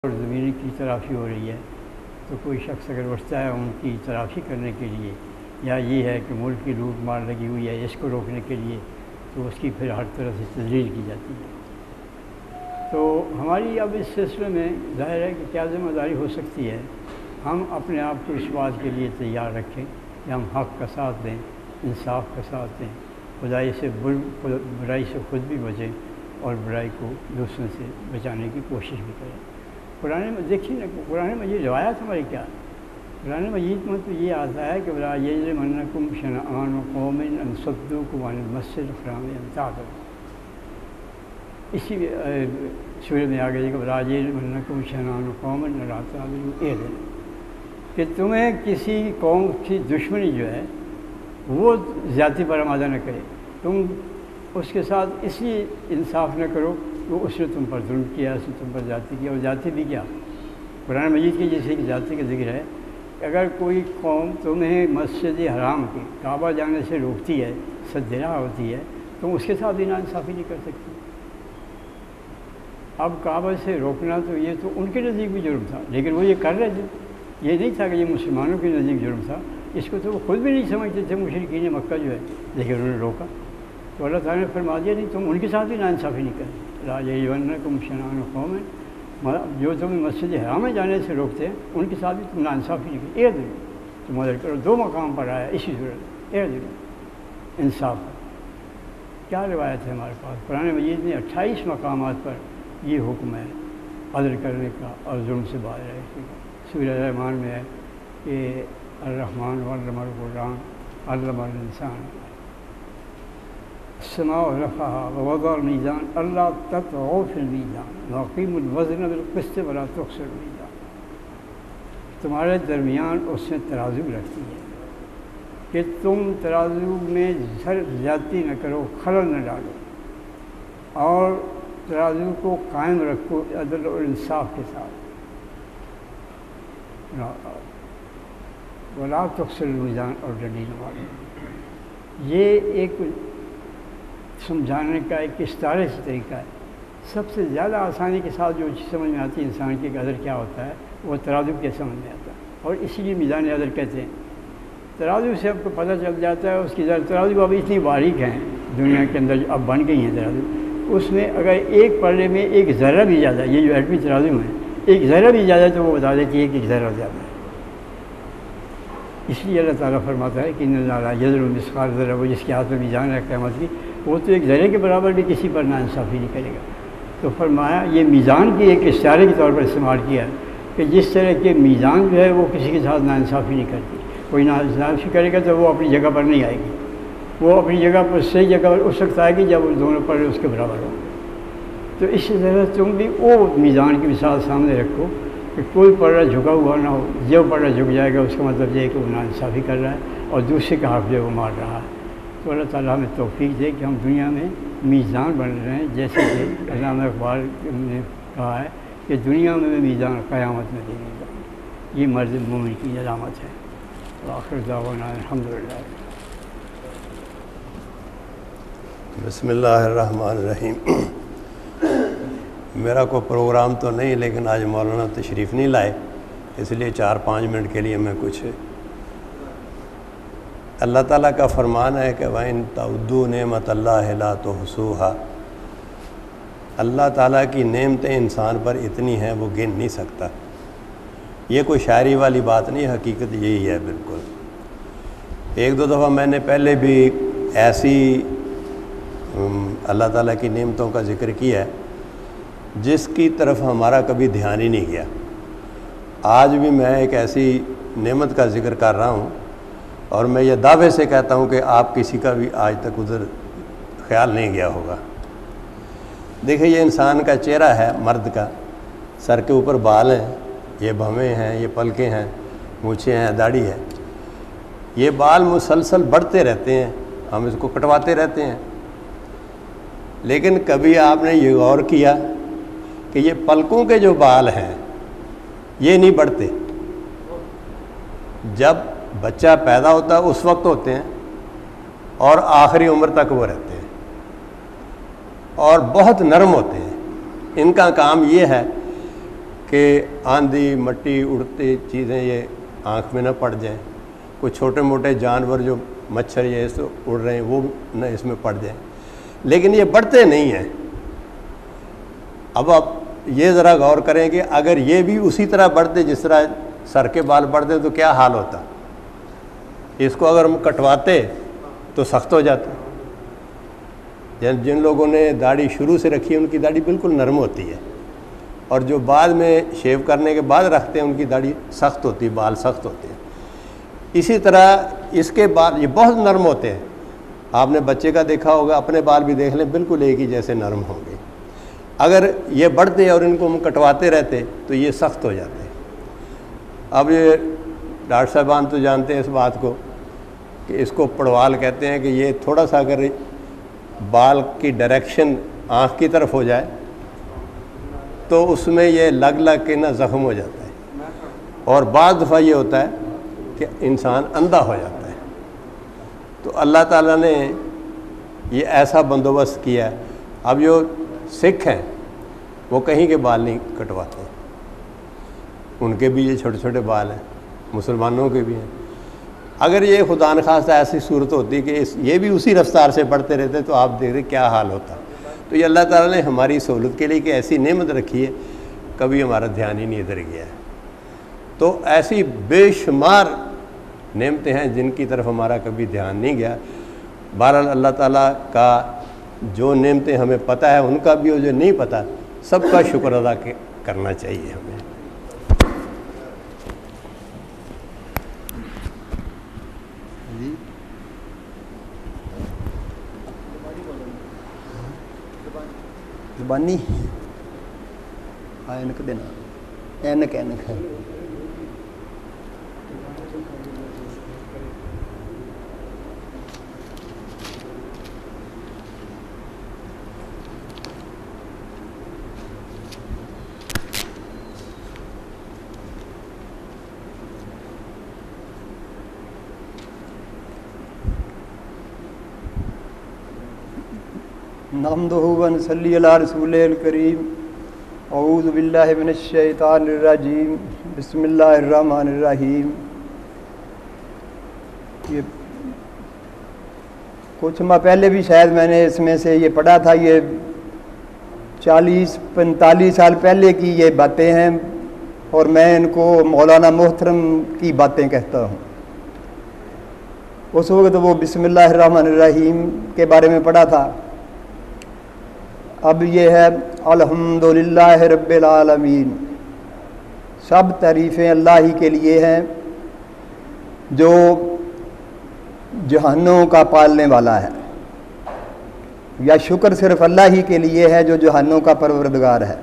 اور زمین کی تلافی ہو رہی ہے، تو کوئی شخص اگر اٹھتا ہے ان کی تلافی کرنے کے لیے، یا یہ ہے کہ ملک کی لوٹ مار لگی ہوئی ہے اس کو روکنے کے لیے، تو اس کی پھر ہر طرح سے تذلیل کی جاتی ہے۔ تو ہماری اب اس سلسلے میں ظاہر ہے کہ کیا ذمہ داری ہو سکتی ہے، ہم اپنے آپ کو اس بات کے لیے تیار رکھیں کہ ہم حق کا ساتھ دیں، انصاف کا ساتھ دیں، برائی سے خود بھی بچیں اور برائی کو دوسروں سے بچانے کی کوشش بھی کریں۔ دیکھیے نا، قرآن مجید روایت ہماری کیا ہے؟ قرآن مجید میں تو یہ آتا ہے کہ وَلَا يَجْرِمَنَّكُمْ شَنَآنُ قَوْمٍ أَن صَدُّوكُمْ عَنِ الْمَسْجِدِ الْحَرَامِ أَن تَعْتَدُوا۔ اسی سورہ میں آگے کہ وَلَا يَجْرِمَنَّكُمْ شَنَآنُ قَوْمٍ أَلَّا تَعْدِلُوا اعْدِلُوا، کہ تمہیں کسی قوم کی دشمنی جو ہے وہ زیادتی پر آمادہ نہ کرے، تم اس کے ساتھ اس لیے انصاف نہ کرو کہ اس نے تم پر ظلم کیا، اس نے تم پر زیادتی کیا، اور زیادتی بھی کیا؟ قرآن مجید کی جیسے کہ زیادتی کا ذکر ہے، اگر کوئی قوم تمہیں مسجد حرام کی کعبہ جانے سے روکتی ہے، سدراہ ہوتی ہے، تم اس کے ساتھ بھی ناانصافی نہیں کر سکتی۔ اب کعبہ سے روکنا تو یہ تو ان کے نزدیک بھی جرم تھا، لیکن وہ یہ کر رہے تھے، یہ نہیں تھا کہ یہ مسلمانوں کے نزدیک جرم تھا، اس کو تو وہ خود بھی نہیں سمجھتے تھے مشرکین مکہ جو ہے، لیکن انہوں نے روکا تو اللہ تعالیٰ نے فرما دیا نہیں، تم ان کے ساتھ بھی ناانصافی نہیں کریں۔ لا یجرمنکم شنآن قوم، جو تمہیں مسجد حرام میں جانے سے روکتے ہیں ان کے ساتھ بھی تم ناانصافی نہیں کریں، اعدلوا، تم عدل کرو۔ دو مقام پر آیا اسی صورت، اعدلوا، انصاف۔ کیا روایت ہے ہمارے پاس؟ قرآن مجید میں 28 مقامات پر یہ حکم ہے عدل کرنے کا اور ظلم سے باز رہنے کا۔ سورہ رحمان میں ہے کہ الرحمن علم القرآن علم الانسان السماء رفعها ووضع الميزان الا تطغوا في الميزان واقيموا الوزن بالقسط ولا تخسروا الميزان۔ تمہارے درمیان اس نے ترازو رکھی ہے کہ تم ترازو میں زیادتی نہ کرو، خلل نہ ڈالو، اور ترازو کو قائم رکھو عدل اور انصاف کے ساتھ۔ ولا تخسروا الميزان اور ڈنڈی نہ مارو۔ یہ ایک سمجھانے کا ایک استعارے سے طریقہ ہے۔ سب سے زیادہ آسانی کے ساتھ جو چیز سمجھ میں آتی ہے انسان کی کہ عدل کیا ہوتا ہے، وہ ترازو کے سمجھ میں آتا ہے، اور اسی لیے میزان عدل کہتے ہیں۔ ترازو سے آپ کو پتہ چل جاتا ہے اس کی ترازو اب اتنی باریک ہیں دنیا کے اندر، اب بن گئی ہیں ترازو، اس میں اگر ایک پلڑے میں ایک ذرہ بھی زیادہ، یہ جو ایٹمی ترازو ہے ایک ذرہ بھی زیادہ تو وہ بتا دیتی ہے کہ ایک ذرہ زیادہ ہے۔ اس لیے اللہ تعالیٰ فرماتا ہے کہ ان اللہ لا یظلم مثقال ذرہ، وہ جس کے ہاتھ میں میزان ہے قیامت کی، وہ تو ایک ذرے کے برابر بھی کسی پر ناانصافی نہیں کرے گا۔ تو فرمایا یہ میزان کی ایک اشارے کے طور پر استعمال کیا ہے کہ جس طرح کے میزان جو ہے وہ کسی کے ساتھ ناانصافی نہیں کرتی، کوئی ناانصافی کرے گا تو وہ اپنی جگہ پر نہیں آئے گی، وہ اپنی جگہ پر صحیح جگہ پر اس وقت آئے گی جب وہ دونوں پر اس کے برابر ہوں۔ تو اسی طرح تم بھی وہ میزان کی مثال سامنے رکھو کہ کوئی پلڑا جھکا ہوا نہ ہو، جو پلڑا جھک جائے گا اس کا مطلب یہ ہے کہ وہ ناانصافی کر رہا ہے اور دوسرے کا حق جو ہے وہ مار رہا ہے۔ تو اللہ تعالیٰ ہمیں توفیق دے کہ ہم دنیا میں میزان بن رہے ہیں، جیسے کہ علامہ اقبال نے کہا ہے کہ دنیا میں میزان قیامت میں بھی میزان، یہ مرد مومن کی علامت ہے۔ آخر دعوانا الحمدللہ۔ بسم اللہ الرحمن الرحیم۔ میرا کوئی پروگرام تو نہیں، لیکن آج مولانا تشریف نہیں لائے، اس لیے 4-5 منٹ کے لیے میں کچھ، اللہ تعالیٰ کا فرمان ہے کہ وَإِن تَعُدُّوا نِعْمَتَ اللَّهِ لَا تُحْصُوهَا۔ اللہ تعالیٰ کی نعمتیں انسان پر اتنی ہیں وہ گن نہیں سکتا۔ یہ کوئی شاعری والی بات نہیں، حقیقت یہی ہے بالکل۔ ایک دو دفعہ میں نے پہلے بھی ایسی اللہ تعالیٰ کی نعمتوں کا ذکر کیا ہے جس کی طرف ہمارا کبھی دھیان ہی نہیں گیا۔ آج بھی میں ایک ایسی نعمت کا ذکر کر رہا ہوں اور میں یہ دعوے سے کہتا ہوں کہ آپ کسی کا بھی آج تک ادھر خیال نہیں گیا ہوگا۔ دیکھیں یہ انسان کا چہرہ ہے، مرد کا، سر کے اوپر بال ہیں، یہ بھویں ہیں، یہ پلکیں ہیں، مونچھیں ہیں، داڑھی ہے۔ یہ بال مسلسل بڑھتے رہتے ہیں، ہم اس کو کٹواتے رہتے ہیں، لیکن کبھی آپ نے یہ غور کیا کہ یہ پلکوں کے جو بال ہیں یہ نہیں بڑھتے، جب بچہ پیدا ہوتا ہے اس وقت ہوتے ہیں اور آخری عمر تک وہ رہتے ہیں، اور بہت نرم ہوتے ہیں۔ ان کا کام یہ ہے کہ آندھی مٹی اڑتی چیزیں یہ آنکھ میں نہ پڑ جائیں، کوئی چھوٹے موٹے جانور جو مچھر یہ اس اڑ رہے ہیں وہ نہ اس میں پڑ جائیں، لیکن یہ بڑھتے نہیں ہیں۔ اب آپ یہ ذرا غور کریں کہ اگر یہ بھی اسی طرح بڑھتے جس طرح سر کے بال بڑھتے تو کیا حال ہوتا؟ اس کو اگر ہم کٹواتے تو سخت ہو جاتا۔ جن لوگوں نے داڑھی شروع سے رکھی ہے ان کی داڑھی بالکل نرم ہوتی ہے، اور جو بعد میں شیو کرنے کے بعد رکھتے ہیں ان کی داڑھی سخت ہوتی ہے، بال سخت ہوتے ہیں۔ اسی طرح اس کے بال یہ بہت نرم ہوتے ہیں، آپ نے بچے کا دیکھا ہوگا، اپنے بال بھی دیکھ لیں بالکل ایک ہی جیسے نرم ہوں گے۔ اگر یہ بڑھتے اور ان کو ہم کٹواتے رہتے تو یہ سخت ہو جاتے۔ اب یہ ڈاکٹر صاحبان تو جانتے ہیں اس بات کو کہ اس کو پڑوال کہتے ہیں، کہ یہ تھوڑا سا اگر بال کی ڈائریکشن آنکھ کی طرف ہو جائے تو اس میں یہ لگ کے نہ زخم ہو جاتا ہے، اور بعض دفعہ یہ ہوتا ہے کہ انسان اندھا ہو جاتا ہے۔ تو اللہ تعالیٰ نے یہ ایسا بندوبست کیا ہے۔ اب جو سکھ ہیں وہ کہیں کے بال نہیں کٹواتے، ان کے بھی یہ چھوٹے چھوٹے بال ہیں، مسلمانوں کے بھی ہیں۔ اگر یہ خدا نخواستہ ایسی صورت ہوتی کہ یہ بھی اسی رفتار سے بڑھتے رہتے تو آپ دیکھ رہے کیا حال ہوتا۔ تو یہ اللہ تعالیٰ نے ہماری سہولت کے لیے کہ ایسی نعمت رکھی ہے، کبھی ہمارا دھیان ہی نہیں ادھر گیا ہے۔ تو ایسی بے شمار نعمتیں ہیں جن کی طرف ہمارا کبھی دھیان نہیں گیا۔ بہرحال اللہ تعالیٰ کا جو نعمتیں ہمیں پتہ ہے ان کا بھی، اور جو نہیں پتہ سب کا شکر ادا کرنا چاہیے ہمیں۔ زبانی اینک دینا، اینک ہے۔ نحمدہ و نصلی علی رسول الکریم۔ اعوذ باللہ من الشیطان الرجیم، بسم اللہ الرحمن الرحیم۔ یہ کچھ ماہ پہلے بھی شاید میں نے اس میں سے یہ پڑھا تھا، یہ 40-45 سال پہلے کی یہ باتیں ہیں، اور میں ان کو مولانا محترم کی باتیں کہتا ہوں۔ اس وقت وہ بسم اللہ الرحمن الرحیم کے بارے میں پڑھا تھا، اب یہ ہے الحمدللہ رب العالمین۔ سب تعریفیں اللہ ہی کے لیے ہیں جو جہانوں کا پالنے والا ہے، یا شکر صرف اللہ ہی کے لیے ہے جو جہانوں کا پروردگار ہے۔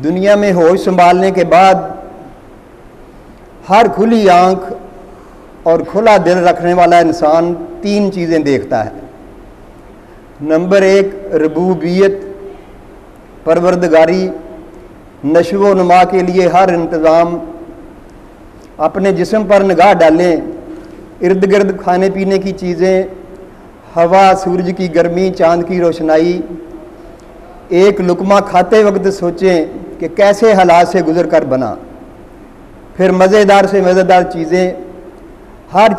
دنیا میں ہوش سنبھالنے کے بعد ہر کھلی آنکھ اور کھلا دل رکھنے والا انسان 3 چیزیں دیکھتا ہے۔ نمبر 1 ربوبیت، پروردگاری، نشو و نما کے لیے ہر انتظام۔ اپنے جسم پر نگاہ ڈالیں، ارد گرد کھانے پینے کی چیزیں، ہوا، سورج کی گرمی، چاند کی روشنائی۔ ایک لقمہ کھاتے وقت سوچیں کہ کیسے حالات سے گزر کر بنا۔ پھر مزیدار سے مزیدار چیزیں، ہر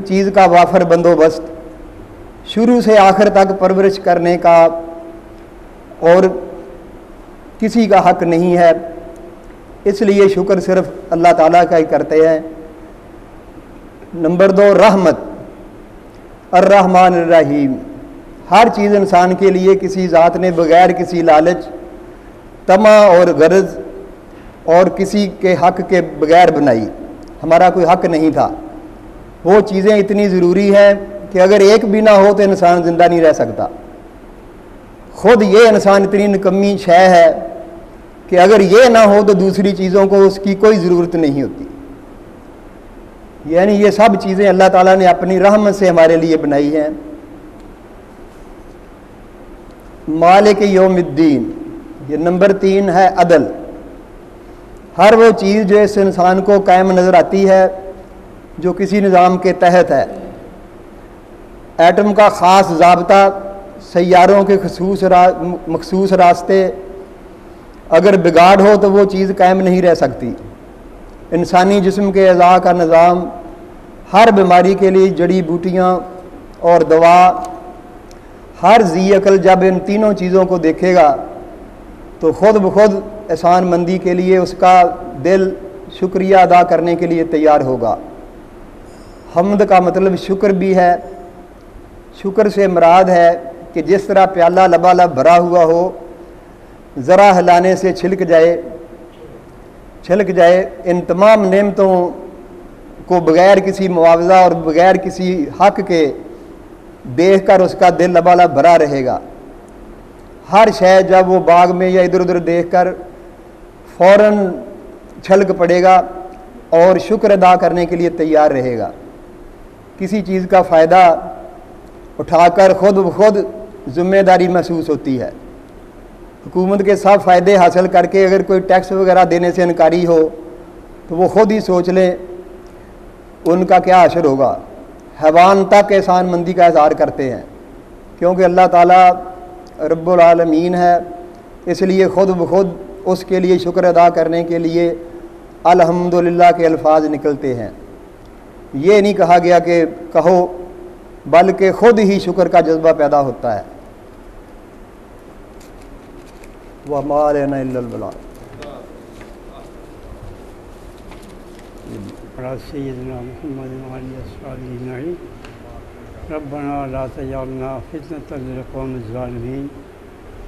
چیز کا وافر بندوبست، شروع سے آخر تک پرورش کرنے کا اور کسی کا حق نہیں ہے، اس لیے شکر صرف اللہ تعالیٰ کا ہی کرتے ہیں۔ نمبر 2 رحمت، الرحمن الرحیم۔ ہر چیز انسان کے لیے کسی ذات نے بغیر کسی لالچ، طمع اور غرض اور کسی کے حق کے بغیر بنائی، ہمارا کوئی حق نہیں تھا۔ وہ چیزیں اتنی ضروری ہیں کہ اگر ایک بھی نہ ہو تو انسان زندہ نہیں رہ سکتا۔ خود یہ انسان اتنی نکمی شے ہے کہ اگر یہ نہ ہو تو دوسری چیزوں کو اس کی کوئی ضرورت نہیں ہوتی۔ یعنی یہ سب چیزیں اللہ تعالیٰ نے اپنی رحمت سے ہمارے لیے بنائی ہیں۔ مالک یوم الدین، یہ نمبر 3 ہے عدل۔ ہر وہ چیز جو اس انسان کو قائم نظر آتی ہے جو کسی نظام کے تحت ہے، ایٹم کا خاص ضابطہ، سیاروں کے مخصوص راستے، اگر بگاڑ ہو تو وہ چیز قائم نہیں رہ سکتی۔ انسانی جسم کے اعضاء کا نظام، ہر بیماری کے لیے جڑی بوٹیاں اور دوا، ہر ذی عقل جب ان تینوں چیزوں کو دیکھے گا تو خود بخود احسان مندی کے لیے اس کا دل شکریہ ادا کرنے کے لیے تیار ہوگا۔ حمد کا مطلب شکر بھی ہے۔ شکر سے مراد ہے کہ جس طرح پیالہ لبالب بھرا ہوا ہو، ذرا ہلانے سے چھلک جائے، ان تمام نعمتوں کو بغیر کسی معاوضہ اور بغیر کسی حق کے دیکھ کر اس کا دل لبالب بھرا رہے گا۔ ہر شے جب وہ باغ میں یا ادھر ادھر دیکھ کر فوراً چھلک پڑے گا اور شکر ادا کرنے کے لیے تیار رہے گا۔ کسی چیز کا فائدہ اٹھا کر خود بخود ذمہ داری محسوس ہوتی ہے۔ حکومت کے سب فائدے حاصل کر کے اگر کوئی ٹیکس وغیرہ دینے سے انکاری ہو تو وہ خود ہی سوچ لیں ان کا کیا اثر ہوگا۔ حیوان تک احسان مندی کا اظہار کرتے ہیں کیونکہ اللہ تعالیٰ رب العالمین ہے، اس لیے خود بخود اس کے لیے شکر ادا کرنے کے لیے الحمدللہ کے الفاظ نکلتے ہیں۔ یہ نہیں کہا گیا کہ کہو، بلکہ خود ہی شکر کا جذبہ پیدا ہوتا ہے۔ وَمَا عَلَيْنَا إِلَّا الْبَلَاغُ۔ سیدنا محمد وعلی اصحابہ اجمعین۔ ربنا لا تجعلنا فتنة للقوم الظالمین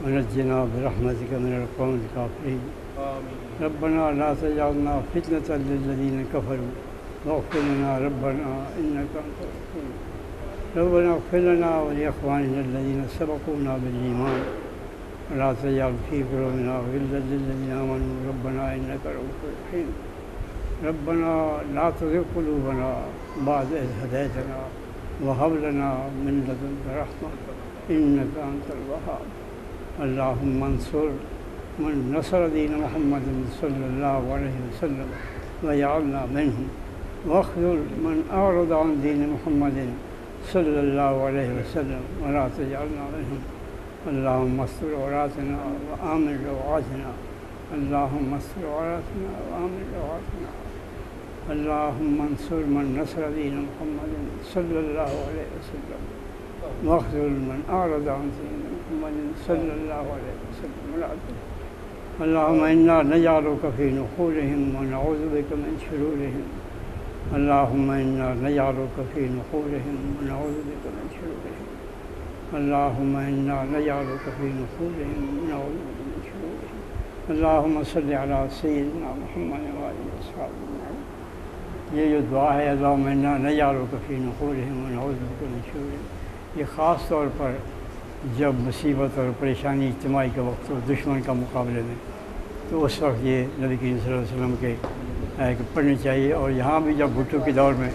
ونجنا برحمتك من القوم الكافرین۔ ربنا لا تجعلنا فتنة للذین کفروا واغفر لنا ربنا إنك أنت الغفور۔ ربنا اغفر لنا ولإخواننا الذين سبقونا بالإيمان ولا تجعل في قلوبنا غلا للذين آمنوا ربنا إنك رؤوف رحيم۔ ربنا لا تزغ قلوبنا بعد إذ هديتنا وهب لنا من لدنك رحمة إنك أنت الوهاب۔ اللهم انصر من نصر دين محمد صلى الله عليه وسلم واجعلنا منهم، واخذل من أعرض عن دين محمد صلى الله عليه وسلم ولا تجعلنا منهم۔ اللهم استر عوراتنا وآمن روعاتنا، اللهم استر عوراتنا وآمن روعاتنا۔ اللهم انصر من نصر دين محمد صلى الله عليه وسلم واخذل من أعرض عن دين محمد صلى الله عليه وسلم ولا تجعل۔ اللهم إنا نجعلك في نحورهم ونعوذ بك من شرورهم۔ اللهم إنا نجعلك في نحورهم ونعوذ بك من شرورهم۔ اللهم إنا نجعلك في نحورهم ونعوذ بك من شرورهم۔ اللهم صل على سيدنا محمد وآله وصحبه أجمعين۔ یہ جو دعا ہے اللهم إنا نجعلك في نحورهم ونعوذ بك من شرورهم، یہ خاص طور پر جب مصیبت اور پریشانی اجتماعی کا وقت ہو، دشمن کا مقابلے میں، تو اس وقت یہ نبی کریم صلی اللہ علیہ وسلم کے پڑھنی چاہیے۔ اور یہاں بھی جب بھٹو کے دور میں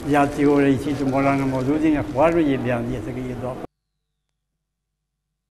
زیادتی ہو رہی تھی تو مولانا مودودی نے اخبار میں یہ بیان دیا تھا کہ یہ دعا